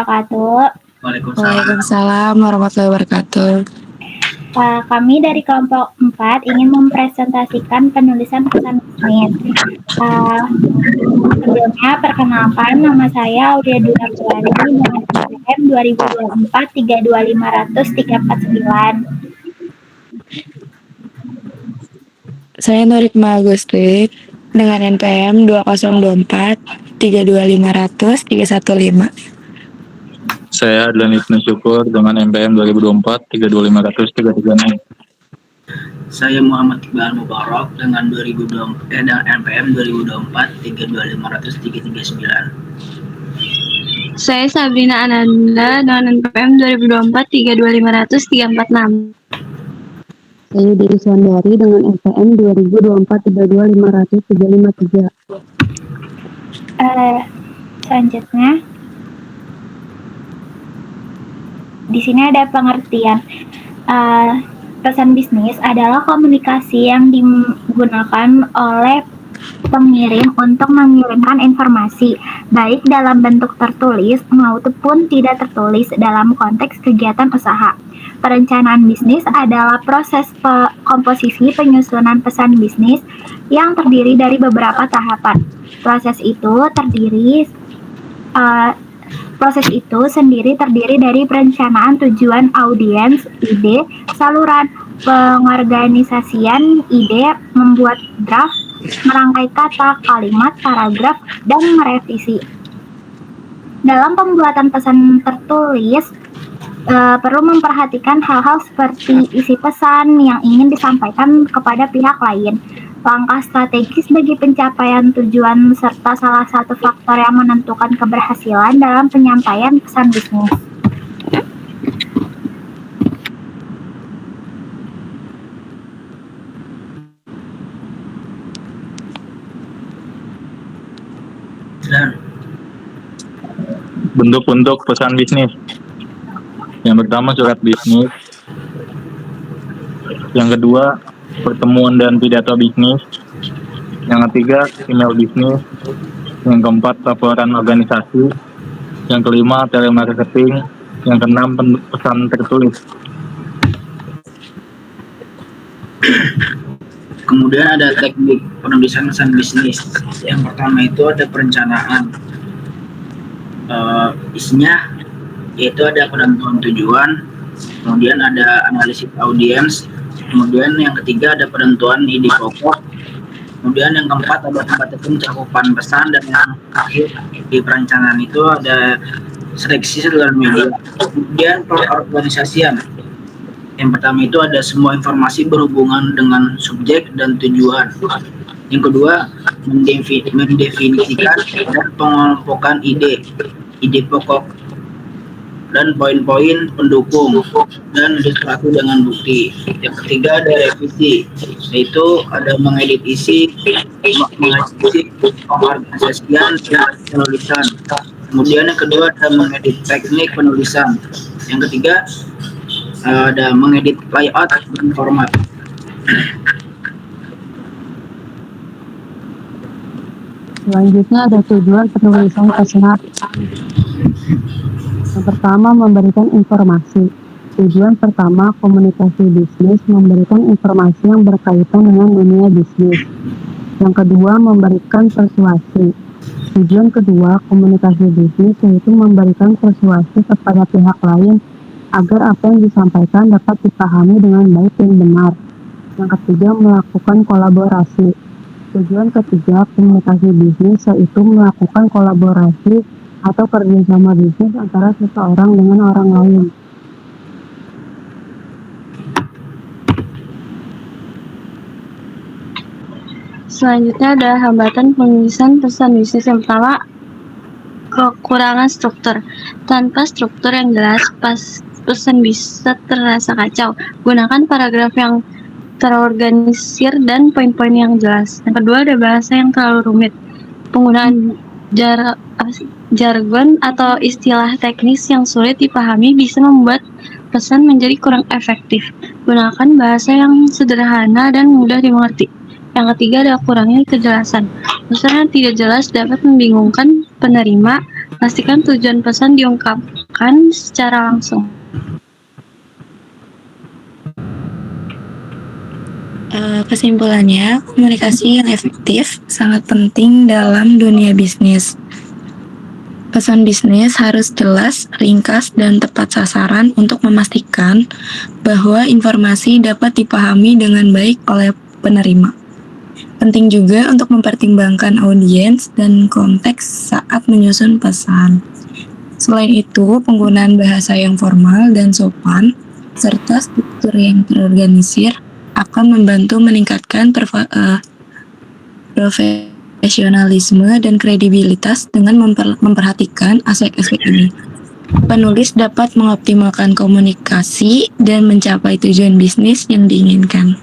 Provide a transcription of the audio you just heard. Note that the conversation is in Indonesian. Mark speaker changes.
Speaker 1: Wabarakatuh.
Speaker 2: Waalaikumsalam warahmatullahi wabarakatuh.
Speaker 1: Kami dari kelompok 4 ingin mempresentasikan penulisan pesan bisnis. Sebelumnya, perkenalkan, nama saya Aulia Dura Purwadi dengan NPM 2024 32500 349.
Speaker 2: Saya Nurikma Agusti dengan NPM 2024 32500 315.
Speaker 3: Saya Adlan Ibnu Syukur dengan NPM 2024 32500 336.
Speaker 4: Saya Muhammad Iqbal Mubarak dengan NPM 2024 32500 339.
Speaker 5: Saya Sabrina Ananda dengan NPM 2024 32500 346.
Speaker 6: Saya Dewi Suandari dengan NPM 2024 32500 353.
Speaker 1: Selanjutnya, di sini ada pengertian. Pesan bisnis adalah komunikasi yang digunakan oleh pengirim untuk mengirimkan informasi, baik dalam bentuk tertulis maupun tidak tertulis dalam konteks kegiatan usaha. Perencanaan bisnis adalah proses komposisi penyusunan pesan bisnis yang terdiri dari beberapa tahapan. Proses itu sendiri terdiri dari perencanaan tujuan audiens, ide, saluran, pengorganisasian ide, membuat draft, merangkai kata, kalimat, paragraf, dan merevisi. Dalam pembuatan pesan tertulis, perlu memperhatikan hal-hal seperti isi pesan yang ingin disampaikan kepada pihak lain, langkah strategis bagi pencapaian tujuan, serta salah satu faktor yang menentukan keberhasilan dalam penyampaian pesan bisnis.
Speaker 3: Bentuk-bentuk pesan bisnis. Yang pertama surat bisnis. Yang kedua pertemuan dan pidato bisnis. Yang ketiga email bisnis. Yang keempat laporan organisasi. Yang kelima telemarketing. Yang keenam pesan tertulis.
Speaker 4: Kemudian ada teknik penulisan pesan bisnis. Yang pertama itu ada perencanaan. Isinya yaitu ada penentuan tujuan, kemudian ada analisis audiens, kemudian yang ketiga ada penentuan ide pokok, kemudian yang keempat ada pembatasan cakupan pesan, dan yang terakhir di perencanaan itu ada seleksi saluran media. Kemudian perorganisasian. Yang pertama itu ada semua informasi berhubungan dengan subjek dan tujuan. Yang kedua, mendefinisikan dan pengelompokan ide pokok dan poin-poin pendukung, dan ilustrasi dengan bukti. Yang ketiga ada revisi, yaitu ada mengedit isi, pengorganisasian, dan penulisan. Kemudian yang kedua ada mengedit teknik penulisan. Yang ketiga ada mengedit layout dan format.
Speaker 6: Selanjutnya ada tujuan penulisan pesan. Yang pertama, memberikan informasi. Tujuan pertama, komunikasi bisnis, memberikan informasi yang berkaitan dengan dunia bisnis. Yang kedua, memberikan persuasi. Tujuan kedua, komunikasi bisnis, yaitu memberikan persuasi kepada pihak lain agar apa yang disampaikan dapat dipahami dengan baik dan benar. Yang ketiga, melakukan kolaborasi. Tujuan ketiga, komunikasi bisnis, yaitu melakukan kolaborasi atau kerjasama bisnis antara seseorang dengan orang lain.
Speaker 5: Selanjutnya ada hambatan penulisan pesan bisnis. Yang pertama, kekurangan struktur. Tanpa struktur yang jelas, pesan bisa terasa kacau. Gunakan paragraf yang terorganisir dan poin-poin yang jelas. Yang kedua, ada bahasa yang terlalu rumit. Penggunaan jargon atau istilah teknis yang sulit dipahami bisa membuat pesan menjadi kurang efektif. Gunakan bahasa yang sederhana dan mudah dimengerti. Yang ketiga, ada kurangnya kejelasan. Pesan yang tidak jelas dapat membingungkan penerima. Pastikan tujuan pesan diungkapkan secara langsung.
Speaker 2: Kesimpulannya, komunikasi yang efektif sangat penting dalam dunia bisnis. Pesan bisnis harus jelas, ringkas, dan tepat sasaran untuk memastikan bahwa informasi dapat dipahami dengan baik oleh penerima. Penting juga untuk mempertimbangkan audiens dan konteks saat menyusun pesan. Selain itu, penggunaan bahasa yang formal dan sopan, serta struktur yang terorganisir akan membantu meningkatkan profesionalisme dan kredibilitas dengan memperhatikan aspek-aspek ini. Penulis dapat mengoptimalkan komunikasi dan mencapai tujuan bisnis yang diinginkan.